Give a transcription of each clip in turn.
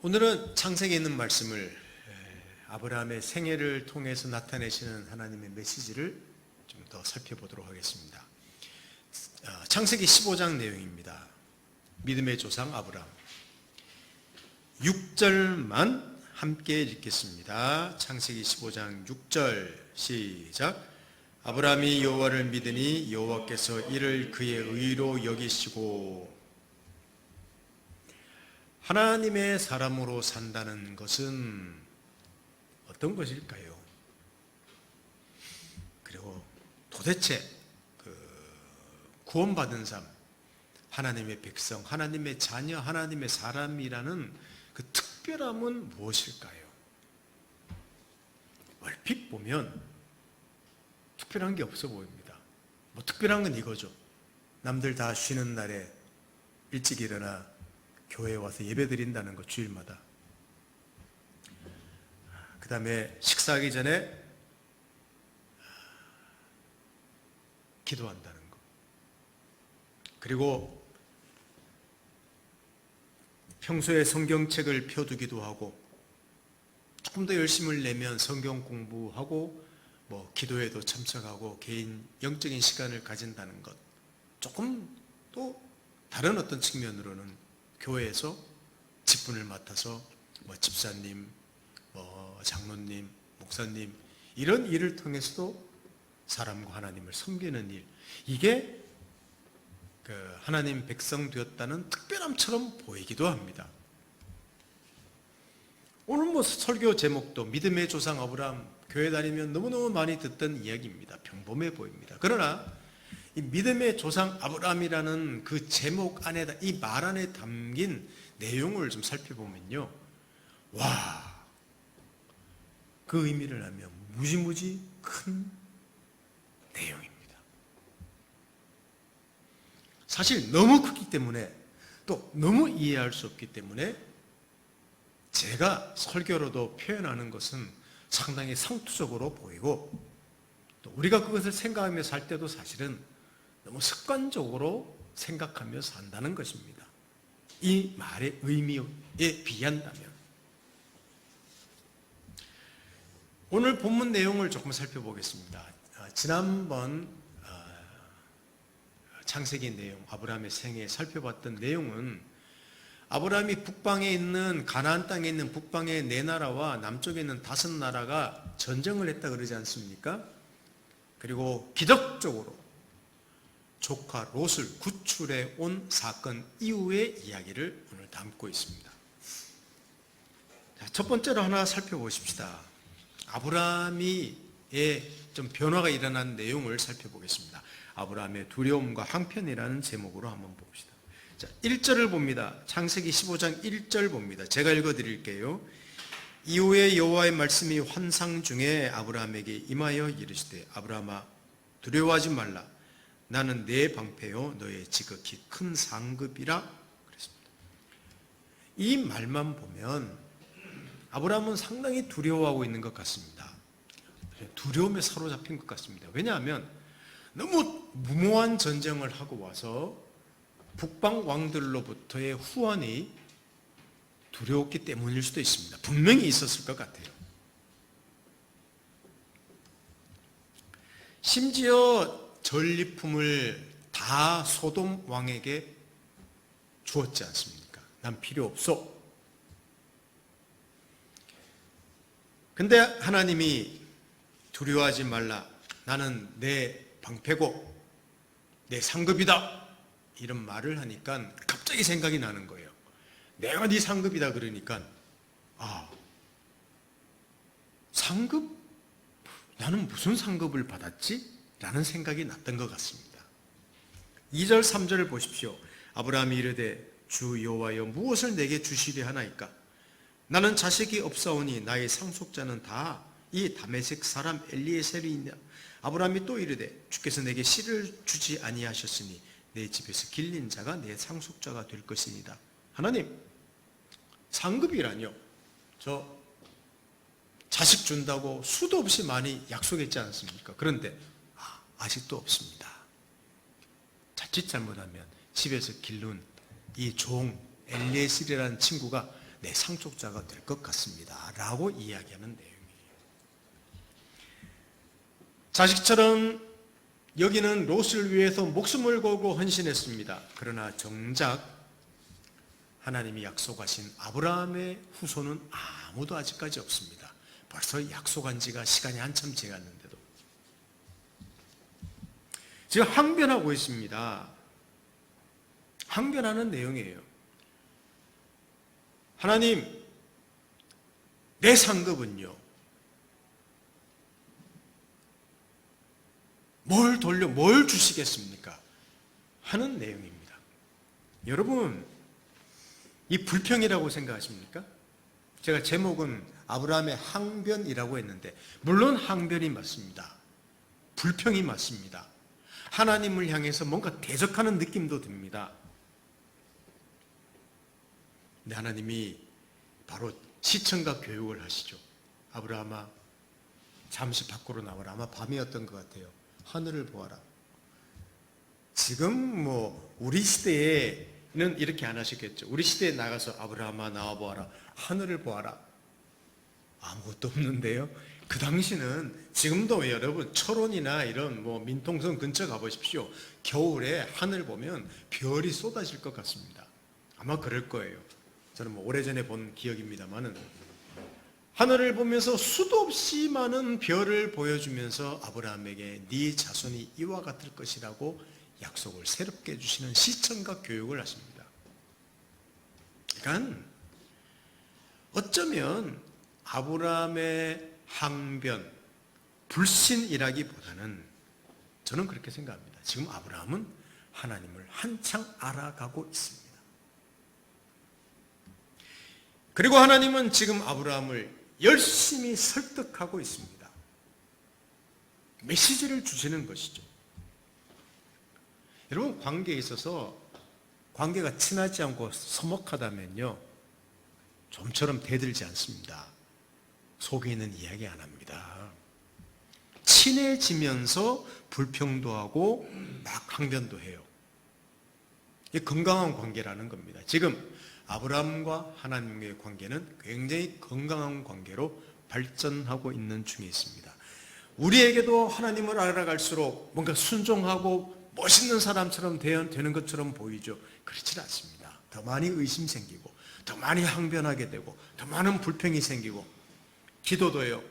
오늘은 창세기에 있는 말씀을 아브라함의 생애를 통해서 나타내시는 하나님의 메시지를 좀 더 살펴보도록 하겠습니다. 창세기 15장 내용입니다. 믿음의 조상 아브라함. 6절만 함께 읽겠습니다. 창세기 15장 6절 시작. 아브라함이 여호와를 믿으니 여호와께서 이를 그의 의로 여기시고. 하나님의 사람으로 산다는 것은 어떤 것일까요? 그리고 도대체 구원받은 삶, 하나님의 백성, 하나님의 자녀, 하나님의 사람이라는 그 특별함은 무엇일까요? 얼핏 보면 특별한 게 없어 보입니다. 특별한 건 이거죠. 남들 다 쉬는 날에 일찍 일어나 교회에 와서 예배 드린다는 거, 주일마다. 그 다음에 식사하기 전에 기도한다는 거. 그리고 평소에 성경책을 펴두기도 하고, 조금 더 열심을 내면 성경 공부하고, 기도에도 참석하고, 개인 영적인 시간을 가진다는 것. 조금 또 다른 어떤 측면으로는 교회에서 직분을 맡아서 집사님, 장로님, 목사님 이런 일을 통해서도 사람과 하나님을 섬기는 일, 이게 하나님 백성 되었다는 특별함처럼 보이기도 합니다. 오늘 설교 제목도 믿음의 조상 아브라함, 교회 다니면 너무너무 많이 듣던 이야기입니다. 평범해 보입니다. 그러나 이 믿음의 조상 아브라함이라는 그 제목 안에다, 이 말 안에 담긴 내용을 좀 살펴보면요, 와, 그 의미를 하면 무지무지 큰 내용입니다. 사실 너무 크기 때문에, 또 너무 이해할 수 없기 때문에 제가 설교로도 표현하는 것은 상당히 상투적으로 보이고, 또 우리가 그것을 생각하며 살 때도 사실은 너무 습관적으로 생각하며 산다는 것입니다. 이 말의 의미에 비한다면. 오늘 본문 내용을 조금 살펴보겠습니다. 지난번 창세기 내용, 아브라함의 생애 살펴봤던 내용은 아브라함이 북방에 있는 가나안 땅에 있는 북방의 4나라와 남쪽에 있는 5나라가 전쟁을 했다 그러지 않습니까? 그리고 기적적으로 조카 롯을 구출해 온 사건 이후의 이야기를 오늘 담고 있습니다. 첫 번째로 하나 살펴보십시다. 아브라함의 좀 변화가 일어난 내용을 살펴보겠습니다. 아브라함의 두려움과 항편이라는 제목으로 한번 봅시다. 자, 1절을 봅니다. 창세기 15장 1절 봅니다. 제가 읽어드릴게요. 이후에 여호와의 말씀이 환상 중에 아브라함에게 임하여 이르시되 아브라함아 두려워하지 말라. 나는 내 방패요 너의 지극히 큰 상급이라 그랬습니다. 이 말만 보면 아브라함은 상당히 두려워하고 있는 것 같습니다. 두려움에 사로잡힌 것 같습니다. 왜냐하면 너무 무모한 전쟁을 하고 와서 북방 왕들로부터의 후환이 두려웠기 때문일 수도 있습니다. 분명히 있었을 것 같아요. 심지어 전리품을 다 소돔 왕에게 주었지 않습니까? 난 필요 없어. 근데 하나님이 두려워하지 말라. 나는 내 방패고 내 상급이다. 이런 말을 하니까 갑자기 생각이 나는 거예요. 내가 네 상급이다 그러니까, 상급? 나는 무슨 상급을 받았지? 라는 생각이 났던 것 같습니다. 2절 3절을 보십시오. 아브라함이 이르되 주 여호와여 무엇을 내게 주시려 하나이까? 나는 자식이 없사오니 나의 상속자는 다 이 다메섹 사람 엘리에셀이냐? 아브라함이 또 이르되 주께서 내게 씨를 주지 아니하셨으니 내 집에서 길린 자가 내 상속자가 될 것이니이다. 하나님, 상급이라뇨? 저 자식 준다고 수도 없이 많이 약속했지 않습니까? 그런데 아직도 없습니다. 자칫 잘못하면 집에서 기른 이 종 엘리에셀이라는 친구가 내 상속자가 될 것 같습니다 라고 이야기하는 내용이에요. 자식처럼 여기는 롯을 위해서 목숨을 걸고 헌신했습니다. 그러나 정작 하나님이 약속하신 아브라함의 후손은 아무도 아직까지 없습니다. 벌써 약속한 지가 시간이 한참 지났는데도 지금 항변하고 있습니다. 항변하는 내용이에요. 하나님, 내 상급은요, 뭘 주시겠습니까? 하는 내용입니다. 여러분, 이 불평이라고 생각하십니까? 제가 제목은 아브라함의 항변이라고 했는데, 물론 항변이 맞습니다. 불평이 맞습니다. 하나님을 향해서 뭔가 대적하는 느낌도 듭니다. 근데 하나님이 바로 시청각 교육을 하시죠. 아브라함아, 잠시 밖으로 나와라. 아마 밤이었던 것 같아요. 하늘을 보아라. 지금 우리 시대에는 이렇게 안 하셨겠죠. 우리 시대에 나가서 아브라함아 나와 보아라. 하늘을 보아라. 아무것도 없는데요. 그 당시는 지금도 여러분 철원이나 이런 민통선 근처 가보십시오. 겨울에 하늘 보면 별이 쏟아질 것 같습니다. 아마 그럴 거예요. 저는 오래전에 본 기억입니다만은 하늘을 보면서 수도 없이 많은 별을 보여주면서 아브라함에게 네 자손이 이와 같을 것이라고 약속을 새롭게 해주시는 시청각 교육을 하십니다. 그러니까 어쩌면 아브라함의 항변, 불신이라기보다는 저는 그렇게 생각합니다. 지금 아브라함은 하나님을 한창 알아가고 있습니다. 그리고 하나님은 지금 아브라함을 열심히 설득하고 있습니다. 메시지를 주시는 것이죠. 여러분, 관계에 있어서 관계가 친하지 않고 서먹하다면요, 좀처럼 대들지 않습니다. 속에 있는 이야기 안 합니다. 친해지면서 불평도 하고 막 항변도 해요. 이게 건강한 관계라는 겁니다. 지금 아브라함과 하나님의 관계는 굉장히 건강한 관계로 발전하고 있는 중에 있습니다. 우리에게도 하나님을 알아갈수록 뭔가 순종하고 멋있는 사람처럼 되는 것처럼 보이죠. 그렇지 않습니다. 더 많이 의심 생기고 더 많이 항변하게 되고 더 많은 불평이 생기고, 기도도요.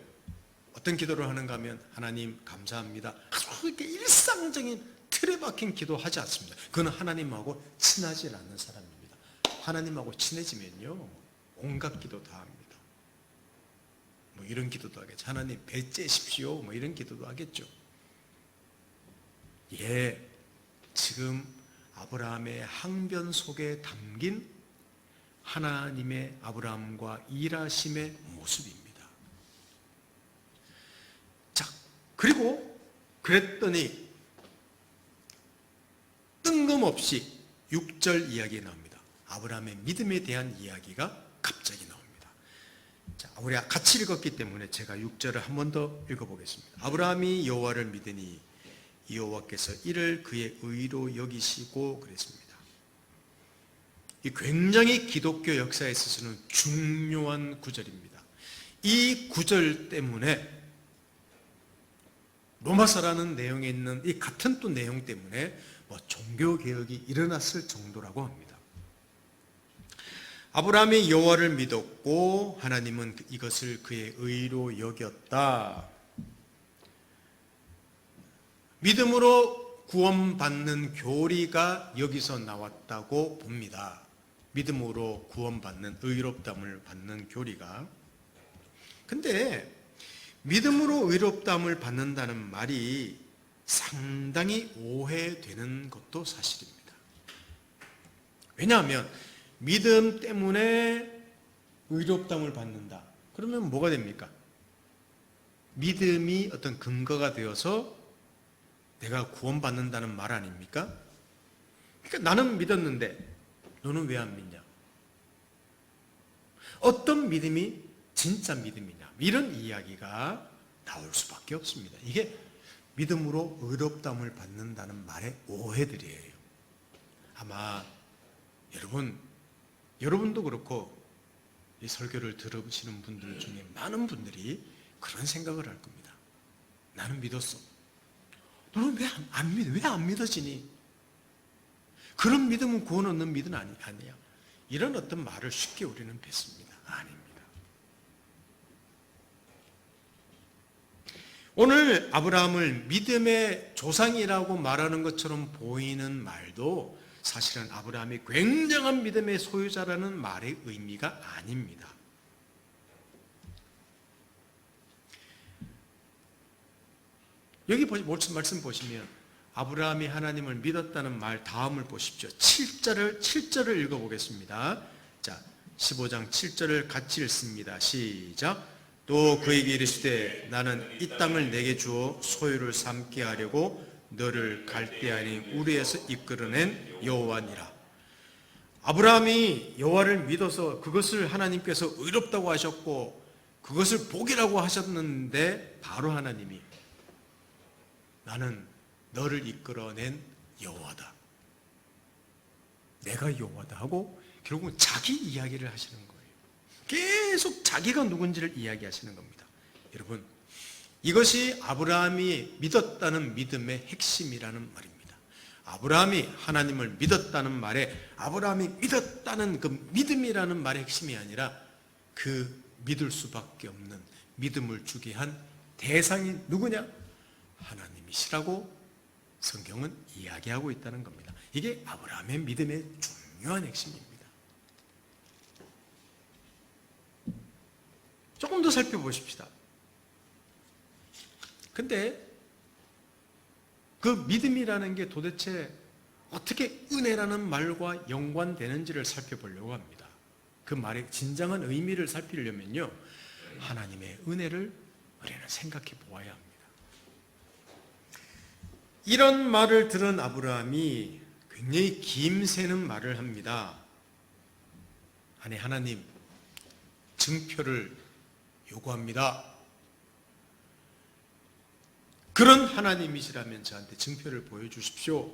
어떤 기도를 하는가 하면 하나님 감사합니다. 이렇게 일상적인 틀에 박힌 기도하지 않습니다. 그건 하나님하고 친하지 않는 사람입니다. 하나님하고 친해지면요, 온갖 기도 다 합니다. 이런 기도도 하겠죠. 하나님 배째십시오. 이런 기도도 하겠죠. 예, 지금 아브라함의 항변 속에 담긴 하나님의 아브라함과 일하심의 모습입니다. 자, 그리고 그랬더니 뜬금없이 6절 이야기에 나옵니다. 아브라함의 믿음에 대한 이야기가 갑자기 나옵니다. 자, 우리 같이 읽었기 때문에 제가 6절을 한 번 더 읽어보겠습니다. 아브라함이 여호와를 믿으니 여호와께서 이를 그의 의로 여기시고 그랬습니다. 이 굉장히 기독교 역사에 있어서는 중요한 구절입니다. 이 구절 때문에 로마서라는 내용에 있는 이 같은 또 내용 때문에 종교개혁이 일어났을 정도라고 합니다. 아브라함이 여호와를 믿었고 하나님은 이것을 그의 의로 여겼다. 믿음으로 구원받는 교리가 여기서 나왔다고 봅니다. 믿음으로 구원받는, 의롭다함을 받는 교리가. 근데 믿음으로 의롭다함을 받는다는 말이 상당히 오해되는 것도 사실입니다. 왜냐하면 믿음 때문에 의롭다함을 받는다. 그러면 뭐가 됩니까? 믿음이 어떤 근거가 되어서 내가 구원받는다는 말 아닙니까? 그러니까 나는 믿었는데 너는 왜 안 믿냐? 어떤 믿음이 진짜 믿음이냐? 이런 이야기가 나올 수밖에 없습니다. 이게 믿음으로 의롭다함을 받는다는 말의 오해들이에요. 아마 여러분도 그렇고 이 설교를 들어보시는 분들 중에 많은 분들이 그런 생각을 할 겁니다. 나는 믿었어. 너는 왜 안 믿어? 왜 안 믿어지니? 그런 믿음은 구원 얻는 믿음은 아니야. 이런 어떤 말을 쉽게 우리는 뱉습니다. 아닙니다. 오늘 아브라함을 믿음의 조상이라고 말하는 것처럼 보이는 말도 사실은 아브라함이 굉장한 믿음의 소유자라는 말의 의미가 아닙니다. 여기 말씀 보시면 아브라함이 하나님을 믿었다는 말 다음을 보십시오. 7절을 읽어보겠습니다. 자, 15장 7절을 같이 읽습니다. 시작. 또 그에게 이르시되 나는 이 땅을 내게 주어 소유를 삼게 하려고 너를 갈대아인 우리에서 이끌어낸 여호와니라. 아브라함이 여호와를 믿어서 그것을 하나님께서 의롭다고 하셨고 그것을 복이라고 하셨는데 바로 하나님이 나는 너를 이끌어낸 여호와다. 내가 여호와다 하고 결국은 자기 이야기를 하시는 거예요. 계속 자기가 누군지를 이야기하시는 겁니다. 여러분, 이것이 아브라함이 믿었다는 믿음의 핵심이라는 말입니다. 아브라함이 하나님을 믿었다는 말에 아브라함이 믿었다는 그 믿음이라는 말의 핵심이 아니라 그 믿을 수밖에 없는 믿음을 주게 한 대상이 누구냐? 하나님이시라고 성경은 이야기하고 있다는 겁니다. 이게 아브라함의 믿음의 중요한 핵심입니다. 조금 더 살펴보십시다. 근데 그 믿음이라는 게 도대체 어떻게 은혜라는 말과 연관되는지를 살펴보려고 합니다. 그 말의 진정한 의미를 살피려면요, 하나님의 은혜를 우리는 생각해 보아야 합니다. 이런 말을 들은 아브라함이 굉장히 김새는 말을 합니다. 아니, 하나님, 증표를 요구합니다. 그런 하나님이시라면 저한테 증표를 보여주십시오.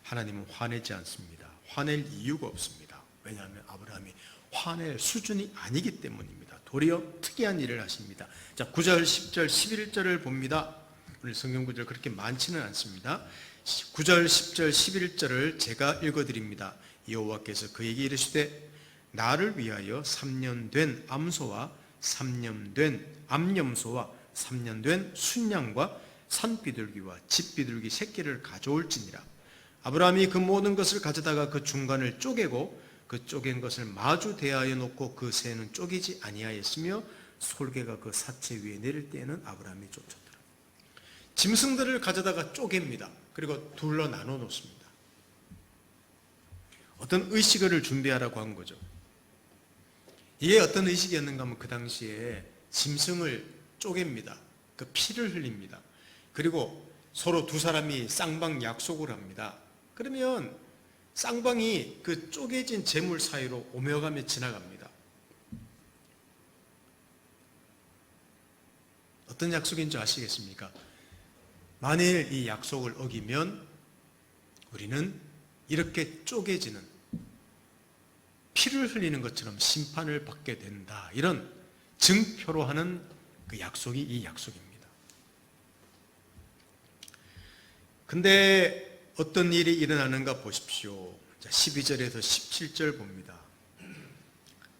하나님은 화내지 않습니다. 화낼 이유가 없습니다. 왜냐하면 아브라함이 화낼 수준이 아니기 때문입니다. 도리어 특이한 일을 하십니다. 자, 9절, 10절, 11절을 봅니다. 오늘 성경 구절 그렇게 많지는 않습니다. 9절, 10절, 11절을 제가 읽어드립니다. 여호와께서 그에게 이르시되 나를 위하여 3년 된 암소와 3년 된 암염소와 3년 된 순양과 산비둘기와 집비둘기 새끼를 가져올지니라. 아브라함이 그 모든 것을 가져다가 그 중간을 쪼개고 그 쪼갠 것을 마주 대하여 놓고 그 새는 쪼개지 아니하였으며 솔개가 그 사체 위에 내릴 때에는 아브라함이 쫓았더라. 짐승들을 가져다가 쪼갭니다. 그리고 둘러 나눠 놓습니다. 어떤 의식을 준비하라고 한 거죠. 이게 어떤 의식이었는가 하면 그 당시에 짐승을 쪼갭니다. 그 피를 흘립니다. 그리고 서로 두 사람이 쌍방 약속을 합니다. 그러면 쌍방이 그 쪼개진 재물 사이로 오며가며 지나갑니다. 어떤 약속인 줄 아시겠습니까? 만일 이 약속을 어기면 우리는 이렇게 쪼개지는 피를 흘리는 것처럼 심판을 받게 된다. 이런 증표로 하는 그 약속이 이 약속입니다. 근데 어떤 일이 일어나는가 보십시오. 자, 12절에서 17절 봅니다.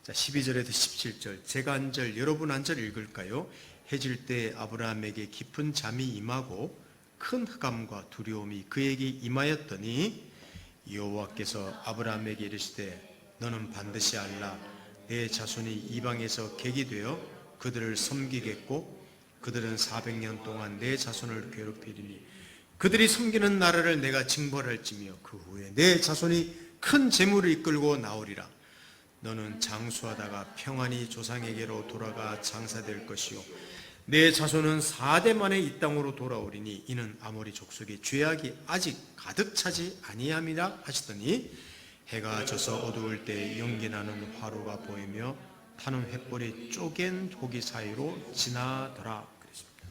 자, 12절에서 17절. 제가 한 절, 여러분 한 절 읽을까요? 해질 때 아브라함에게 깊은 잠이 임하고 큰 흑암과 두려움이 그에게 임하였더니 여호와께서 아브라함에게 이르시되 너는 반드시 알라. 내 자손이 이방에서 객이 되어 그들을 섬기겠고 그들은 400년 동안 내 자손을 괴롭히리니 그들이 섬기는 나라를 내가 징벌할지며 그 후에 내 자손이 큰 재물을 이끌고 나오리라. 너는 장수하다가 평안히 조상에게로 돌아가 장사될 것이요 내 자손은 4대 만에 이 땅으로 돌아오리니 이는 아모리 족속의 죄악이 아직 가득 차지 아니함이라 하시더니 해가 져서 어두울 때 연기나는 화로가 보이며 타는 횃불이 쪼갠 고기 사이로 지나더라. 그랬습니다.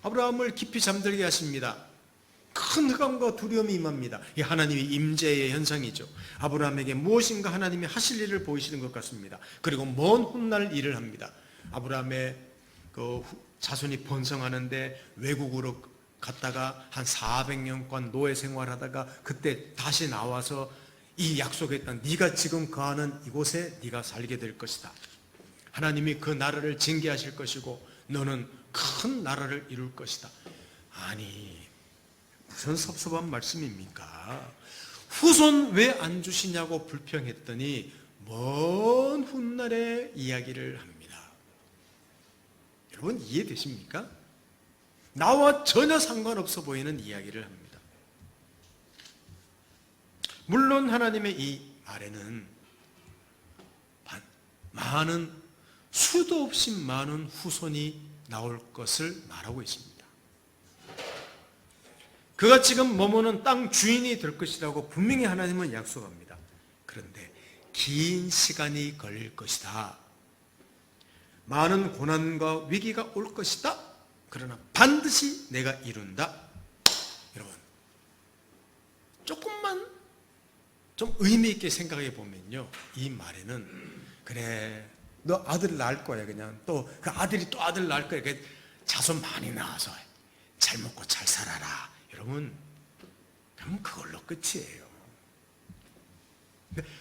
아브라함을 깊이 잠들게 하십니다. 큰 흑암과 두려움이 임합니다. 이 하나님의 임재의 현상이죠. 아브라함에게 무엇인가 하나님이 하실 일을 보이시는 것 같습니다. 그리고 먼 훗날 일을 합니다. 아브라함의 그 자손이 번성하는데 외국으로 갔다가 한 400년간 노예 생활하다가 그때 다시 나와서 이 약속했던 네가 지금 거하는 이곳에 네가 살게 될 것이다. 하나님이 그 나라를 징계하실 것이고 너는 큰 나라를 이룰 것이다. 아니 무슨 섭섭한 말씀입니까? 후손 왜 안 주시냐고 불평했더니 먼 훗날의 이야기를 합니다. 여러분 이해되십니까? 나와 전혀 상관없어 보이는 이야기를 합니다. 물론 하나님의 이 말에는 많은 수도 없이 많은 후손이 나올 것을 말하고 있습니다. 그가 지금 머무는 땅 주인이 될 것이라고 분명히 하나님은 약속합니다. 그런데 긴 시간이 걸릴 것이다. 많은 고난과 위기가 올 것이다. 그러나 반드시 내가 이룬다. 여러분, 조금만 좀 의미 있게 생각해 보면요, 이 말에는 그래, 너 아들 낳을 거야. 그냥 또 그 아들이 또 아들 낳을 거야. 자손 많이 낳아서 잘 먹고 잘 살아라. 여러분, 그럼 그걸로 끝이에요.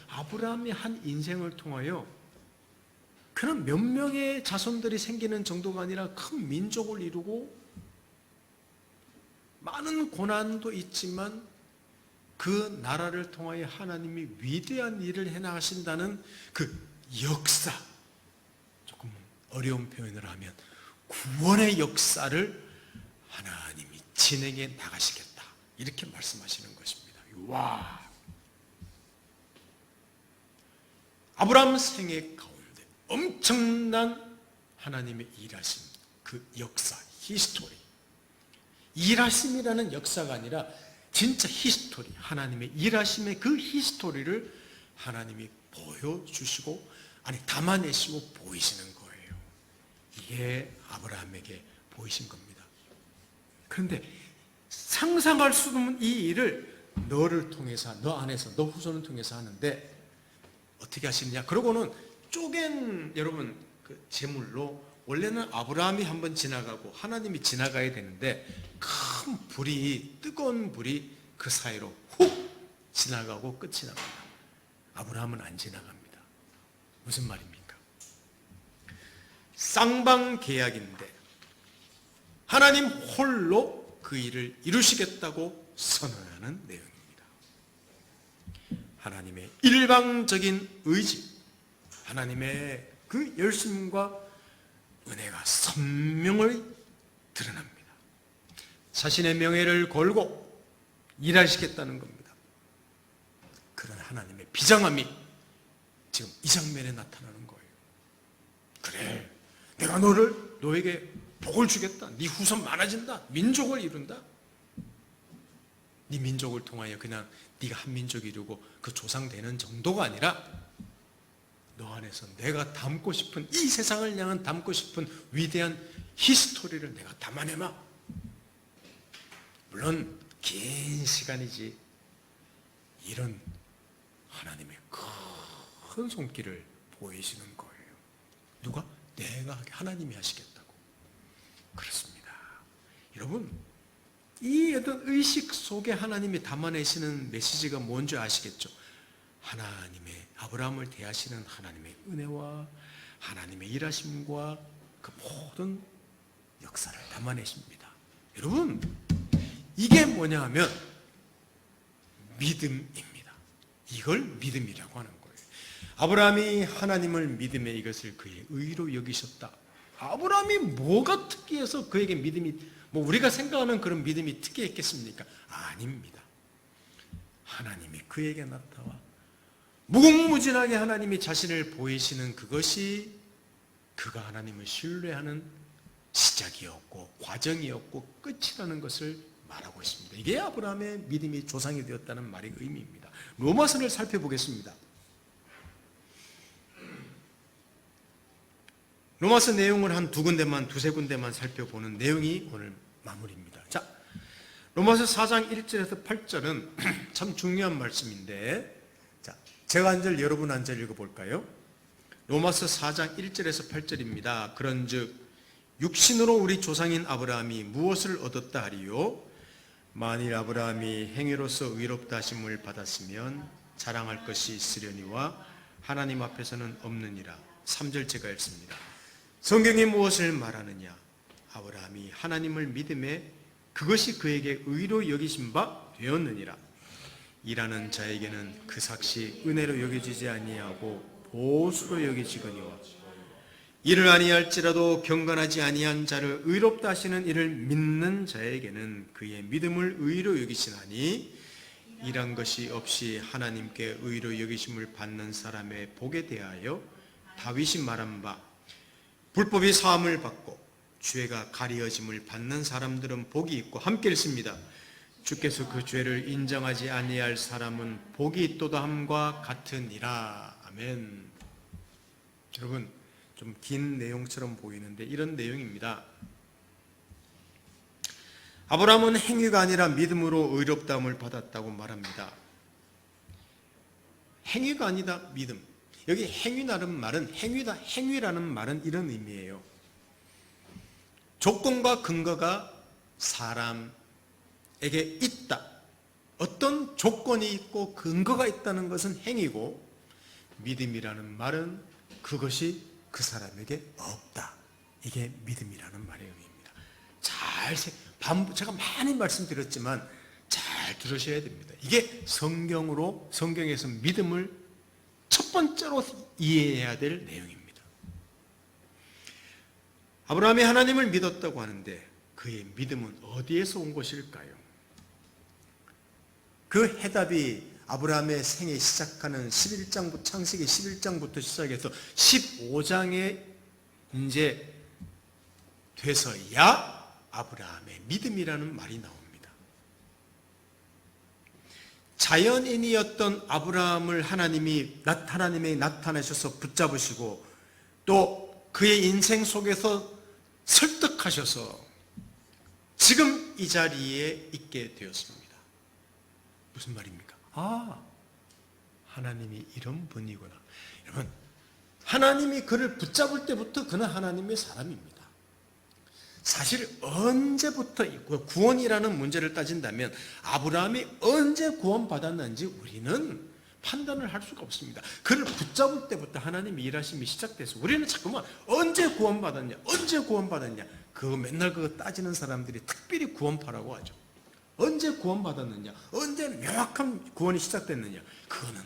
아브라함이 한 인생을 통하여 그런 몇 명의 자손들이 생기는 정도가 아니라 큰 민족을 이루고 많은 고난도 있지만 그 나라를 통하여 하나님이 위대한 일을 해나가신다는 그 역사, 조금 어려운 표현을 하면 구원의 역사를 하나님이 진행해 나가시겠다, 이렇게 말씀하시는 것입니다. 와, 아브라함 생애 가운데 엄청난 하나님의 일하심, 그 역사, 히스토리, 일하심이라는 역사가 아니라 진짜 히스토리, 하나님의 일하심의 그 히스토리를 하나님이 보여주시고, 아니 담아내시고 보이시는 거예요. 이게 아브라함에게 보이신 겁니다. 그런데 상상할 수 없는 이 일을 너를 통해서, 너 안에서, 너 후손을 통해서 하는데 어떻게 하시느냐? 그러고는 쪼갠, 여러분, 그 제물로 원래는 아브라함이 한번 지나가고 하나님이 지나가야 되는데 큰 불이, 뜨거운 불이 그 사이로 훅 지나가고 끝이 납니다. 아브라함은 안 지나갑니다. 무슨 말입니까? 쌍방계약인데 하나님 홀로 그 일을 이루시겠다고 선언하는 내용입니다. 하나님의 일방적인 의지, 하나님의 그 열심과 은혜가 선명히 드러납니다. 자신의 명예를 걸고 일하시겠다는 겁니다. 그런 하나님의 비장함이 지금 이 장면에 나타나는 거예요. 그래, 내가 너에게 복을 주겠다. 네 후손 많아진다. 민족을 이룬다. 네 민족을 통하여 그냥 네가 한 민족이 이루고 그 조상 되는 정도가 아니라 너 안에서 내가 담고 싶은, 이 세상을 향한 담고 싶은 위대한 히스토리를 내가 담아내마. 물론 긴 시간이지 이런 하나님의 큰 손길을 보이시는 거예요. 누가? 내가 하나님이 하시겠다고. 그렇습니다. 여러분, 이 어떤 의식 속에 하나님이 담아내시는 메시지가 뭔지 아시겠죠? 하나님의, 아브라함을 대하시는 하나님의 은혜와 하나님의 일하심과 그 모든 역사를 담아내십니다. 여러분, 이게 뭐냐 하면 믿음입니다. 이걸 믿음이라고 하는 거예요. 아브라함이 하나님을 믿음에 이것을 그의 의로 여기셨다. 아브라함이 뭐가 특이해서 그에게 믿음이, 뭐 우리가 생각하는 그런 믿음이 특이했겠습니까? 아닙니다. 하나님이 그에게 나타나 무궁무진하게 하나님이 자신을 보이시는 그것이 그가 하나님을 신뢰하는 시작이었고 과정이었고 끝이라는 것을 말하고 있습니다. 이게 아브라함의 믿음이 조상이 되었다는 말의 의미입니다. 로마서를 살펴보겠습니다. 로마서 내용을 한 두세 군데만 살펴보는 내용이 오늘 마무리입니다. 자, 로마서 4장 1절에서 8절은 참 중요한 말씀인데, 자, 제가 한 절, 여러분 한 절 읽어볼까요? 로마서 4장 1절에서 8절입니다. 그런즉 육신으로 우리 조상인 아브라함이 무엇을 얻었다 하리요? 만일 아브라함이 행위로서 의롭다 하심을 받았으면 자랑할 것이 있으려니와 하나님 앞에서는 없느니라. 3절 제가 읽습니다. 성경이 무엇을 말하느냐? 아브라함이 하나님을 믿음에 그것이 그에게 의로 여기신 바 되었느니라. 일하는 자에게는 그 삭시 은혜로 여겨지지 아니하고 보수로 여겨지거니와 이를 아니할지라도 경건하지 아니한 자를 의롭다 하시는 이를 믿는 자에게는 그의 믿음을 의로 여기시나니 이란 것이 없이 하나님께 의로 여기심을 받는 사람의 복에 대하여 다윗이 말한 바 불법이 사함을 받고 죄가 가리어짐을 받는 사람들은 복이 있고 함께 읽습니다. 주께서 그 죄를 인정하지 아니할 사람은 복이 있도다 함과 같으니라. 아멘. 여러분, 좀 긴 내용처럼 보이는데 이런 내용입니다. 아브라함은 행위가 아니라 믿음으로 의롭다함을 받았다고 말합니다. 행위가 아니다 믿음. 여기 행위라는 말은 행위라는 말은 이런 의미예요. 조건과 근거가 사람에게 있다. 어떤 조건이 있고 근거가 있다는 것은 행위고, 믿음이라는 말은 그것이 그 사람에게 없다. 이게 믿음이라는 말의 의미입니다. 제가 많이 말씀드렸지만 잘 들으셔야 됩니다. 이게 성경에서 믿음을 첫 번째로 이해해야 될 내용입니다. 아브라함이 하나님을 믿었다고 하는데 그의 믿음은 어디에서 온 것일까요? 그 해답이 아브라함의 생애 시작하는 창세기 11장부터 시작해서 15장에 이제 돼서야 아브라함의 믿음이라는 말이 나옵니다. 자연인이었던 아브라함을 하나님이 나타나셔서 붙잡으시고 또 그의 인생 속에서 설득하셔서 지금 이 자리에 있게 되었습니다. 무슨 말입니까? 하나님이 이런 분이구나. 여러분, 하나님이 그를 붙잡을 때부터 그는 하나님의 사람입니다. 사실 언제부터 구원이라는 문제를 따진다면 아브라함이 언제 구원받았는지 우리는 판단을 할 수가 없습니다. 그를 붙잡을 때부터 하나님의 일하심이 시작돼서 우리는 자꾸만 언제 구원받았냐, 그거 맨날 그거 따지는 사람들이 특별히 구원파라고 하죠. 언제 구원받았느냐, 언제 명확한 구원이 시작됐느냐, 그거는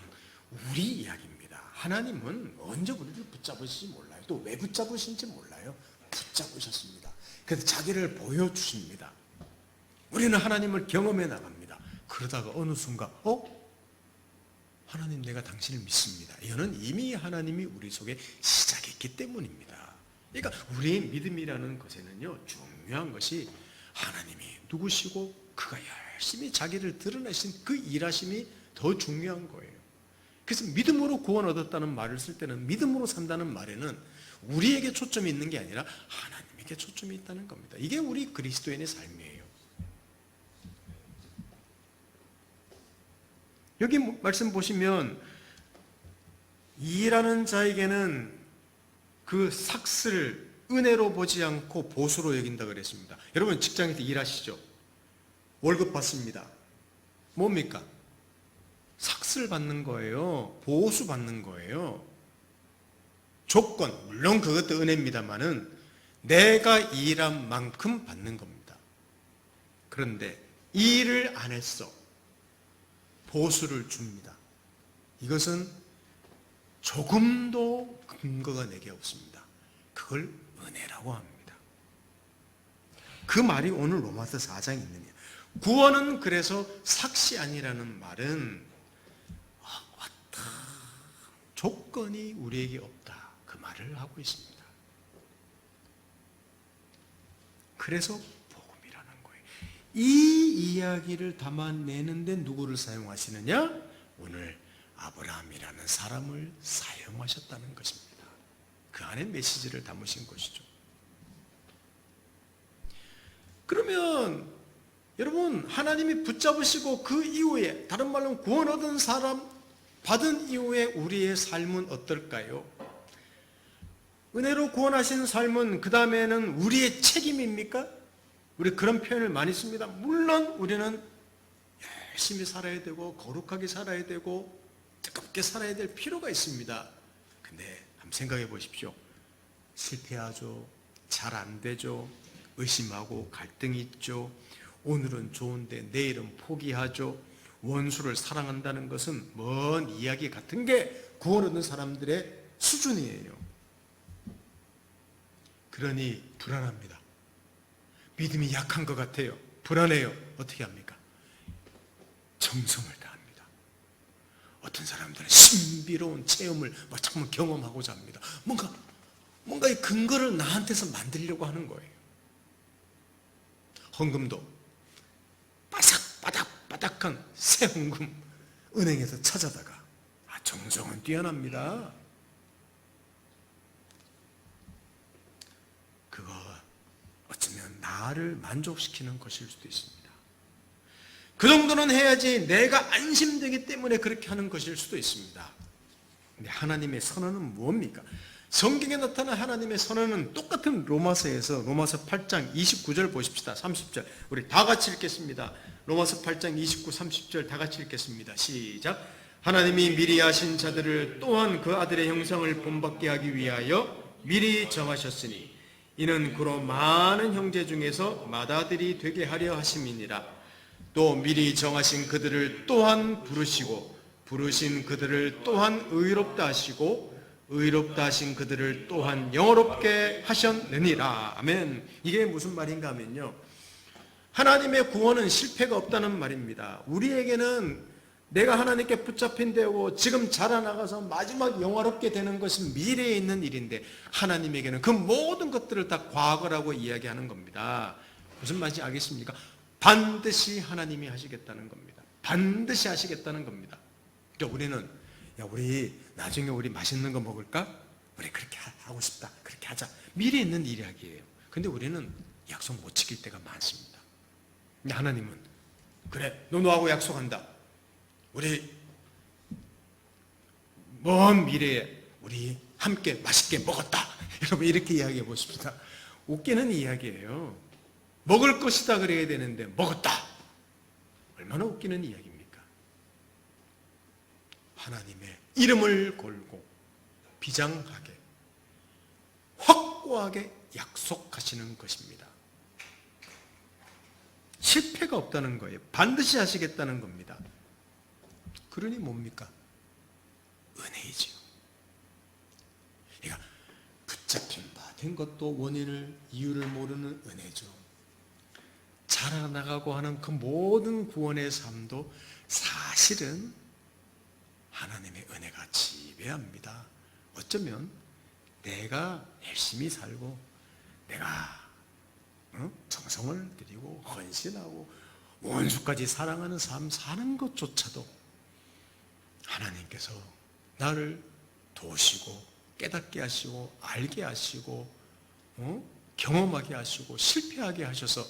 우리 이야기입니다. 하나님은 언제 우리를 붙잡으실지 몰라요. 또 왜 붙잡으신지 몰라요. 붙잡으셨습니다. 그래서 자기를 보여주십니다. 우리는 하나님을 경험해 나갑니다. 그러다가 어느 순간 하나님, 내가 당신을 믿습니다. 이거는 이미 하나님이 우리 속에 시작했기 때문입니다. 그러니까 우리의 믿음이라는 것에는요, 중요한 것이 하나님이 누구시고 그가 열심히 자기를 드러내신 그 일하심이 더 중요한 거예요. 그래서 믿음으로 구원 얻었다는 말을 쓸 때는, 믿음으로 산다는 말에는 우리에게 초점이 있는 게 아니라 하나님에게 초점이 있다는 겁니다. 이게 우리 그리스도인의 삶이에요. 여기 말씀 보시면 일하는 자에게는 그 삭슬을 은혜로 보지 않고 보수로 여긴다 그랬습니다. 여러분 직장에서 일하시죠? 월급 받습니다. 뭡니까? 삭슬 받는 거예요. 보수 받는 거예요. 조건, 물론 그것도 은혜입니다만은 내가 일한 만큼 받는 겁니다. 그런데 일을 안 했어. 보수를 줍니다. 이것은 조금도 근거가 내게 없습니다. 그걸 은혜라고 합니다. 그 말이 오늘 로마서 4장에 있느냐. 구원은 그래서 삭시 아니라는 말은 조건이 우리에게 없다. 그 말을 하고 있습니다. 그래서 복음이라는 거예요. 이 이야기를 담아내는데 누구를 사용하시느냐? 오늘 아브라함이라는 사람을 사용하셨다는 것입니다. 그 안에 메시지를 담으신 것이죠. 그러면 여러분, 하나님이 붙잡으시고 그 이후에, 다른 말로 구원 얻은 사람 받은 이후에 우리의 삶은 어떨까요? 은혜로 구원하신 삶은 그 다음에는 우리의 책임입니까? 우리 그런 표현을 많이 씁니다. 물론 우리는 열심히 살아야 되고 거룩하게 살아야 되고 뜨겁게 살아야 될 필요가 있습니다. 근데 한번 생각해 보십시오. 실패하죠. 잘 안 되죠. 의심하고 갈등이 있죠. 오늘은 좋은데 내일은 포기하죠. 원수를 사랑한다는 것은 먼 이야기 같은 게 구원 얻는 사람들의 수준이에요. 그러니 불안합니다. 믿음이 약한 것 같아요. 불안해요. 어떻게 합니까? 정성을 다합니다. 어떤 사람들은 신비로운 체험을 참 경험하고자 합니다. 뭔가 이 근거를 나한테서 만들려고 하는 거예요. 헌금도 바닥바닥한 새 헌금 은행에서 찾아다가 정성은 뛰어납니다. 그거 어쩌면 나를 만족시키는 것일 수도 있습니다. 그 정도는 해야지 내가 안심되기 때문에 그렇게 하는 것일 수도 있습니다. 근데 하나님의 선언은 뭡니까? 성경에 나타난 하나님의 선언은 똑같은 로마서에서 로마서 8장 29절 보십시다. 30절 우리 다 같이 읽겠습니다. 로마서 8장 29, 30절 다 같이 읽겠습니다. 시작. 하나님이 미리 아신 자들을 또한 그 아들의 형상을 본받게 하기 위하여 미리 정하셨으니 이는 그로 많은 형제 중에서 맏아들이 되게 하려 하심이니라. 또 미리 정하신 그들을 또한 부르시고 부르신 그들을 또한 의롭다 하시고 의롭다 하신 그들을 또한 영어롭게 하셨느니라. 아멘. 이게 무슨 말인가 하면요, 하나님의 구원은 실패가 없다는 말입니다. 우리에게는 내가 하나님께 붙잡힌 되고 지금 자라나가서 마지막 영화롭게 되는 것은 미래에 있는 일인데 하나님에게는 그 모든 것들을 다 과거라고 이야기하는 겁니다. 무슨 말인지 알겠습니까? 반드시 하나님이 하시겠다는 겁니다. 반드시 하시겠다는 겁니다. 그러니까 우리는 우리 나중에 우리 맛있는 거 먹을까? 우리 그렇게 하고 싶다. 그렇게 하자. 미래에 있는 이야기예요. 근데 우리는 약속 못 지킬 때가 많습니다. 근데 하나님은 그래, 너하고 약속한다. 우리 먼 미래에 우리 함께 맛있게 먹었다. 여러분 이렇게 이야기해 보십시다. 웃기는 이야기예요. 먹을 것이다 그래야 되는데 먹었다. 얼마나 웃기는 이야기입니까? 하나님의 이름을 걸고 비장하게 확고하게 약속하시는 것입니다. 실패가 없다는 거예요. 반드시 하시겠다는 겁니다. 그러니 뭡니까? 은혜이지요. 그러니까 붙잡힌 바 된 것도 이유를 모르는 은혜죠. 자라나가고 하는 그 모든 구원의 삶도 사실은 하나님의 은혜가 지배합니다. 어쩌면 내가 열심히 살고 내가 정성을 들이고 헌신하고 원수까지 사랑하는 삶 사는 것조차도 하나님께서 나를 도우시고 깨닫게 하시고 알게 하시고 경험하게 하시고 실패하게 하셔서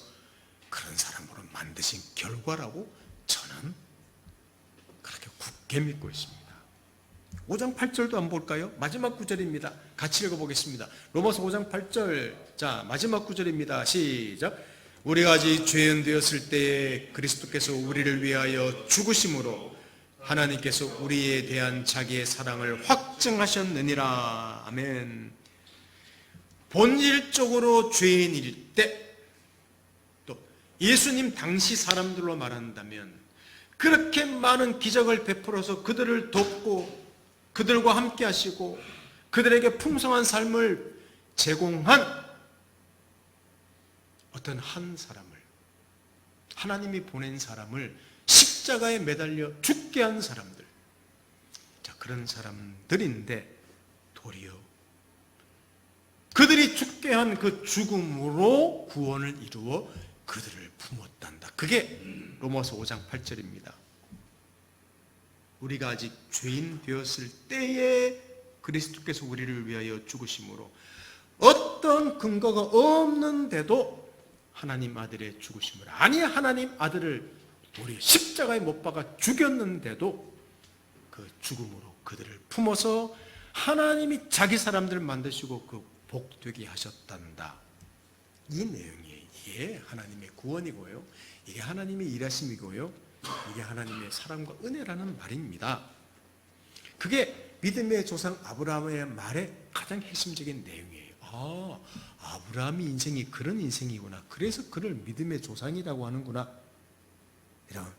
그런 사람으로 만드신 결과라고 저는 그렇게 굳게 믿고 있습니다. 5장 8절도 한번 볼까요? 마지막 구절입니다. 같이 읽어보겠습니다. 로마서 5장 8절, 자 마지막 구절입니다. 시작. 우리가 아직 죄인 되었을 때에 그리스도께서 우리를 위하여 죽으심으로 하나님께서 우리에 대한 자기의 사랑을 확증하셨느니라. 아멘. 본질적으로 죄인일 때, 또 예수님 당시 사람들로 말한다면 그렇게 많은 기적을 베풀어서 그들을 돕고 그들과 함께 하시고 그들에게 풍성한 삶을 제공한 어떤 한 사람을, 하나님이 보낸 사람을 십자가에 매달려 죽게 한 사람들, 자 그런 사람들인데 도리어 그들이 죽게 한 그 죽음으로 구원을 이루어 그들을 품었단다. 그게 로마서 5장 8절입니다. 우리가 아직 죄인 되었을 때에 그리스도께서 우리를 위하여 죽으심으로 어떤 근거가 없는데도 하나님 아들의 죽으심을, 아니 하나님 아들을 우리 십자가에 못 박아 죽였는데도 그 죽음으로 그들을 품어서 하나님이 자기 사람들을 만드시고 그 복되게 하셨단다. 이 내용이 이게 하나님의 구원이고요, 이게 하나님의 일하심이고요, 이게 하나님의 사랑과 은혜라는 말입니다. 그게 믿음의 조상 아브라함의 말의 가장 핵심적인 내용이에요. 아브라함이 인생이 그런 인생이구나, 그래서 그를 믿음의 조상이라고 하는구나, 이런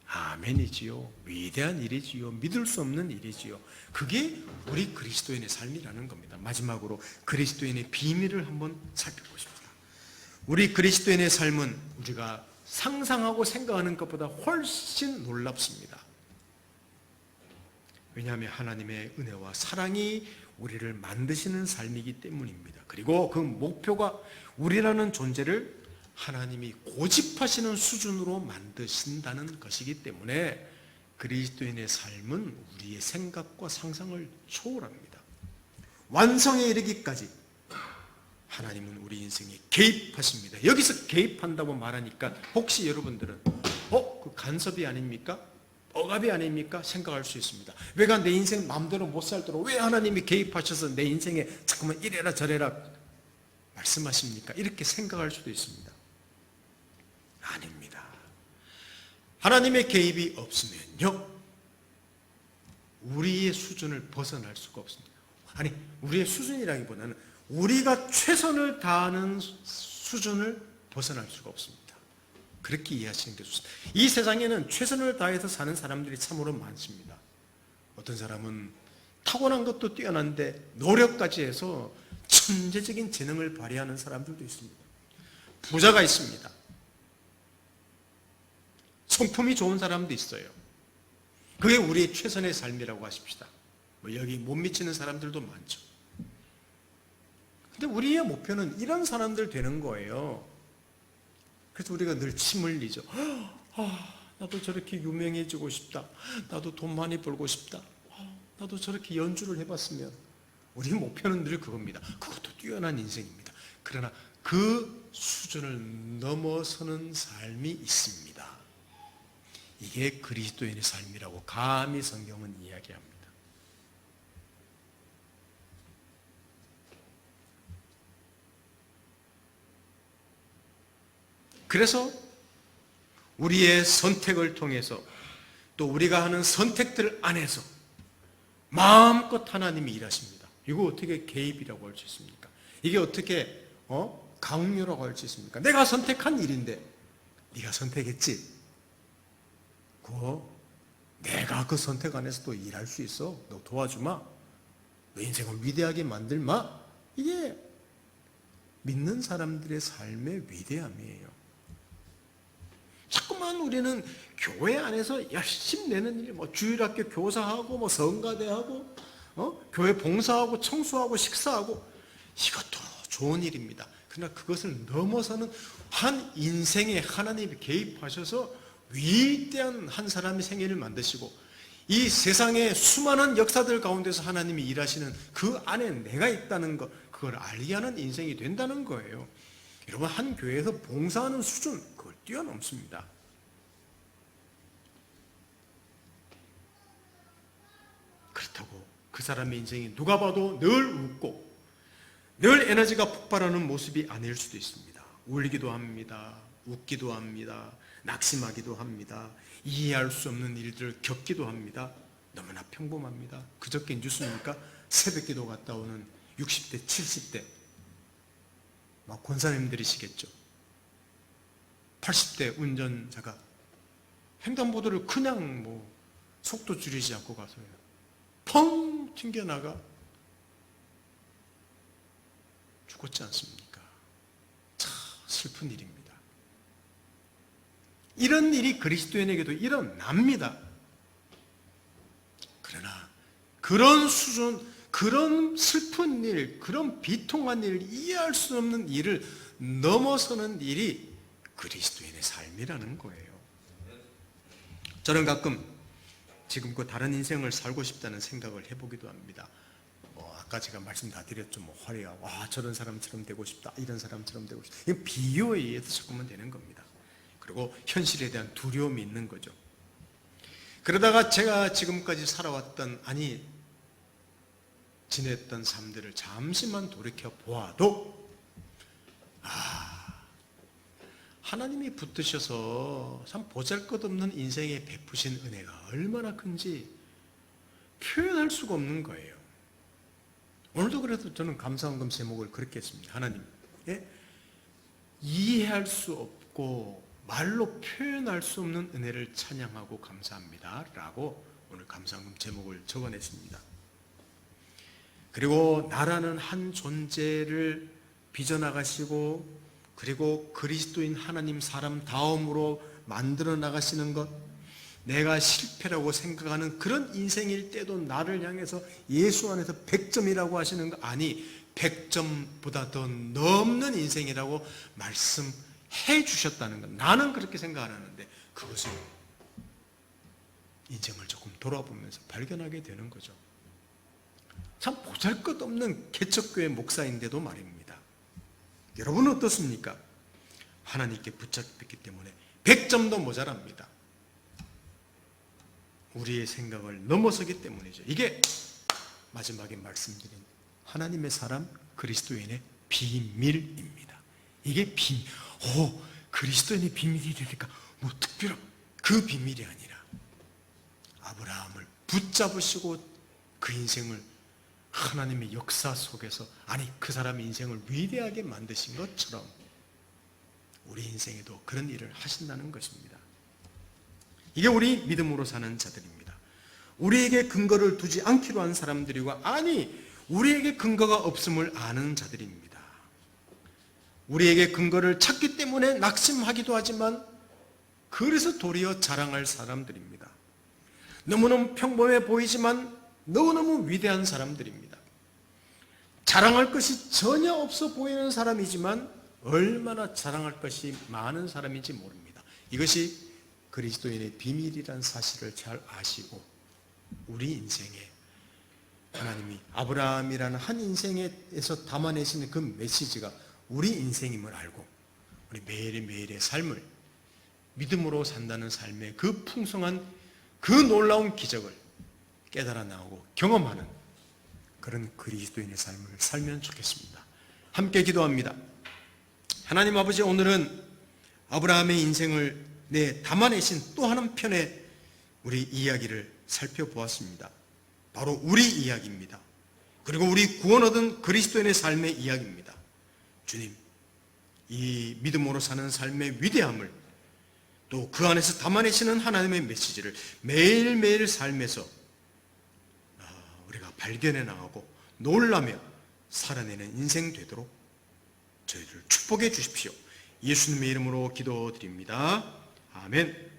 아멘이지요. 위대한 일이지요. 믿을 수 없는 일이지요. 그게 우리 그리스도인의 삶이라는 겁니다. 마지막으로 그리스도인의 비밀을 한번 살펴보십시다. 우리 그리스도인의 삶은 우리가 상상하고 생각하는 것보다 훨씬 놀랍습니다. 왜냐하면 하나님의 은혜와 사랑이 우리를 만드시는 삶이기 때문입니다. 그리고 그 목표가 우리라는 존재를 하나님이 고집하시는 수준으로 만드신다는 것이기 때문에 그리스도인의 삶은 우리의 생각과 상상을 초월합니다. 완성에 이르기까지 하나님은 우리 인생에 개입하십니다. 여기서 개입한다고 말하니까 혹시 여러분들은 그 간섭이 아닙니까? 억압이 아닙니까? 생각할 수 있습니다. 왜가 내 인생 마음대로 못 살도록 왜 하나님이 개입하셔서 내 인생에 자꾸만 이래라 저래라 말씀하십니까? 이렇게 생각할 수도 있습니다. 아닙니다. 하나님의 개입이 없으면요, 우리의 수준을 벗어날 수가 없습니다. 아니, 우리의 수준이라기보다는 우리가 최선을 다하는 수준을 벗어날 수가 없습니다. 그렇게 이해하시는 게 좋습니다. 이 세상에는 최선을 다해서 사는 사람들이 참으로 많습니다. 어떤 사람은 타고난 것도 뛰어난데 노력까지 해서 천재적인 재능을 발휘하는 사람들도 있습니다. 부자가 있습니다. 성품이 좋은 사람도 있어요. 그게 우리의 최선의 삶이라고 하십시다. 여기 못 미치는 사람들도 많죠. 근데 우리의 목표는 이런 사람들 되는 거예요. 그래서 우리가 늘 침 흘리죠. 나도 저렇게 유명해지고 싶다. 나도 돈 많이 벌고 싶다. 나도 저렇게 연주를 해봤으면. 우리 목표는 늘 그겁니다. 그것도 뛰어난 인생입니다. 그러나 그 수준을 넘어서는 삶이 있습니다. 이게 그리스도인의 삶이라고 감히 성경은 이야기합니다. 그래서 우리의 선택을 통해서 또 우리가 하는 선택들 안에서 마음껏 하나님이 일하십니다. 이거 어떻게 개입이라고 할 수 있습니까? 이게 어떻게 강요라고 할 수 있습니까? 내가 선택한 일인데 네가 선택했지? 내가 그 선택 안에서 또 일할 수 있어? 너 도와주마? 너 인생을 위대하게 만들마? 이게 믿는 사람들의 삶의 위대함이에요. 자꾸만 우리는 교회 안에서 열심히 내는 일, 주일학교 교사하고, 성가대하고, 교회 봉사하고, 청소하고, 식사하고, 이것도 좋은 일입니다. 그러나 그것을 넘어서는 한 인생에 하나님이 개입하셔서 위대한 한 사람의 생애를 만드시고, 이 세상의 수많은 역사들 가운데서 하나님이 일하시는 그 안에 내가 있다는 것, 그걸 알게 하는 인생이 된다는 거예요. 여러분, 한 교회에서 봉사하는 수준, 그걸 뛰어넘습니다. 그렇다고 그 사람의 인생이 누가 봐도 늘 웃고 늘 에너지가 폭발하는 모습이 아닐 수도 있습니다. 울기도 합니다. 웃기도 합니다. 낙심하기도 합니다. 이해할 수 없는 일들을 겪기도 합니다. 너무나 평범합니다. 그저께 뉴스입니까? 새벽기도 갔다 오는 60대, 70대 막 권사님들이시겠죠. 80대 운전자가 횡단보도를 그냥 속도 줄이지 않고 가서요, 펑 튕겨나가 죽었지 않습니까? 참 슬픈 일입니다. 이런 일이 그리스도인에게도 일어납니다. 그러나 그런 수준, 그런 슬픈 일, 그런 비통한 일을 이해할 수 없는 일을 넘어서는 일이 그리스도인의 삶이라는 거예요. 저는 가끔 지금껏 다른 인생을 살고 싶다는 생각을 해보기도 합니다. 아까 제가 말씀 다 드렸죠. 뭐 화려하, 와 저런 사람처럼 되고 싶다, 이런 사람처럼 되고 싶다. 이건 비유에 의해서 자꾸만 되는 겁니다. 그리고 현실에 대한 두려움이 있는 거죠. 그러다가 제가 지금까지 살아왔던, 지냈던 삶들을 잠시만 돌이켜 보아도 하나님이 붙드셔서 참 보잘것없는 인생에 베푸신 은혜가 얼마나 큰지 표현할 수가 없는 거예요. 오늘도 그래도 저는 감사헌금 제목을 그렇게 했습니다. 하나님, 이해할 수 없고 말로 표현할 수 없는 은혜를 찬양하고 감사합니다 라고 오늘 감사헌금 제목을 적어냈습니다. 그리고 나라는 한 존재를 빚어나가시고, 그리고 그리스도인 하나님 사람 다음으로 만들어 나가시는 것, 내가 실패라고 생각하는 그런 인생일 때도 나를 향해서 예수 안에서 100점이라고 하시는 거, 아니 100점보다 더 넘는 인생이라고 말씀해 주셨다는 것, 나는 그렇게 생각 안 하는데 그것을 인생을 조금 돌아보면서 발견하게 되는 거죠. 참 보잘것없는 개척교회 목사인데도 말입니다. 여러분은 어떻습니까? 하나님께 붙잡혔기 때문에 100점도 모자랍니다. 우리의 생각을 넘어서기 때문이죠. 이게 마지막에 말씀드린 하나님의 사람 그리스도인의 비밀입니다. 이게 그리스도인의 비밀이니까 뭐 특별한 그 비밀이 아니라 아브라함을 붙잡으시고 그 인생을 하나님의 역사 속에서, 그 사람의 인생을 위대하게 만드신 것처럼 우리 인생에도 그런 일을 하신다는 것입니다. 이게 우리 믿음으로 사는 자들입니다. 우리에게 근거를 두지 않기로 한 사람들이고, 우리에게 근거가 없음을 아는 자들입니다. 우리에게 근거를 찾기 때문에 낙심하기도 하지만 그래서 도리어 자랑할 사람들입니다. 너무너무 평범해 보이지만 너무너무 위대한 사람들입니다. 자랑할 것이 전혀 없어 보이는 사람이지만 얼마나 자랑할 것이 많은 사람인지 모릅니다. 이것이 그리스도인의 비밀이라는 사실을 잘 아시고, 우리 인생에 하나님이 아브라함이라는 한 인생에서 담아내시는 그 메시지가 우리 인생임을 알고, 우리 매일매일의 삶을 믿음으로 산다는 삶의 그 풍성한 그 놀라운 기적을 깨달아 나오고 경험하는 그런 그리스도인의 삶을 살면 좋겠습니다. 함께 기도합니다. 하나님 아버지, 오늘은 아브라함의 인생을 담아내신 또 한편의 우리 이야기를 살펴보았습니다. 바로 우리 이야기입니다. 그리고 우리 구원 얻은 그리스도인의 삶의 이야기입니다. 주님, 이 믿음으로 사는 삶의 위대함을, 또 그 안에서 담아내시는 하나님의 메시지를 매일매일 삶에서 우리가 발견해 나가고 놀라며 살아내는 인생 되도록 저희를 축복해 주십시오. 예수님의 이름으로 기도드립니다. 아멘.